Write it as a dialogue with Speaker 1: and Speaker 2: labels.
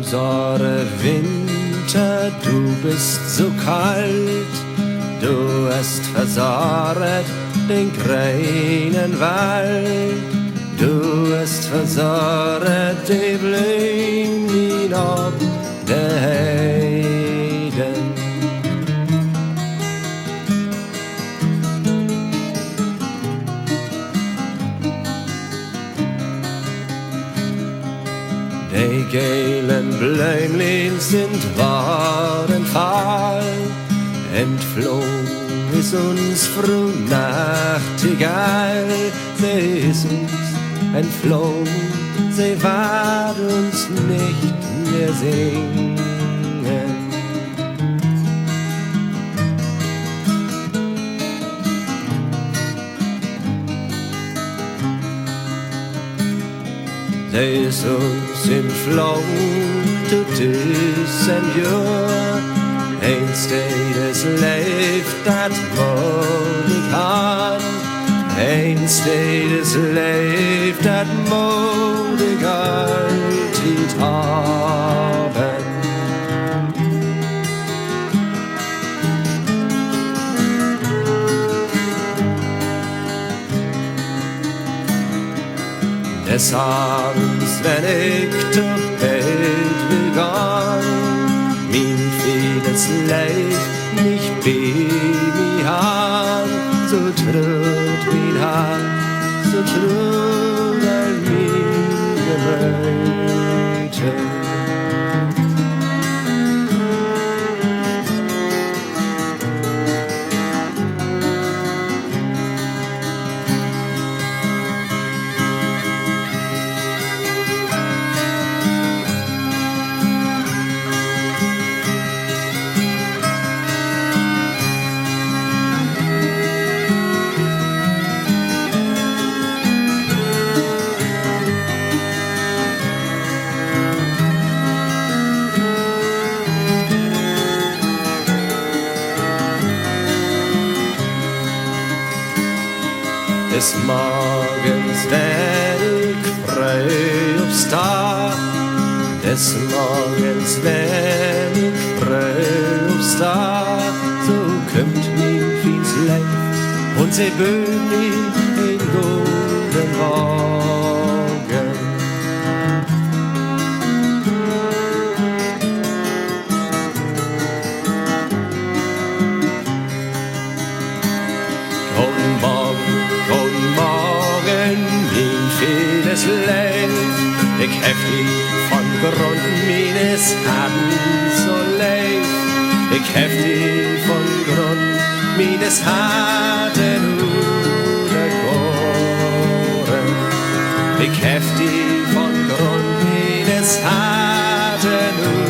Speaker 1: Sore Winter, du bist so kalt, du hast versorret den grünen Wald, du hast versorret die Blümen ob der Heiden. Die gelen Blümlein sind waren fahl, entflohen ist uns Frau Nachtigall, sie ist uns entflohen, sie wird uns nicht mehr singen. Sie ist uns entflohen, tut es ein Jahr, einst es leeft dat moet ik aan, einst es leeft dat moet ik altijd haben. Des Abends, wenn ich durch Welt will gehen, mein vieles Leid nicht bei mir han, so trübt mein Herz, so trübt all mein Gemüte. Des Morgens wenn ich früh aufsteh, des Morgens wenn ich früh aufsteh, so kommt mein Fies Leib und sie böhnt mich in guten Morgen. Guten Morgen, mein vieles Leid, ich hef dich von Grund meines Herzens so leid, ich hef dich von Grund meines Herzens untergoren, ich hef dich von Grund meines Herzens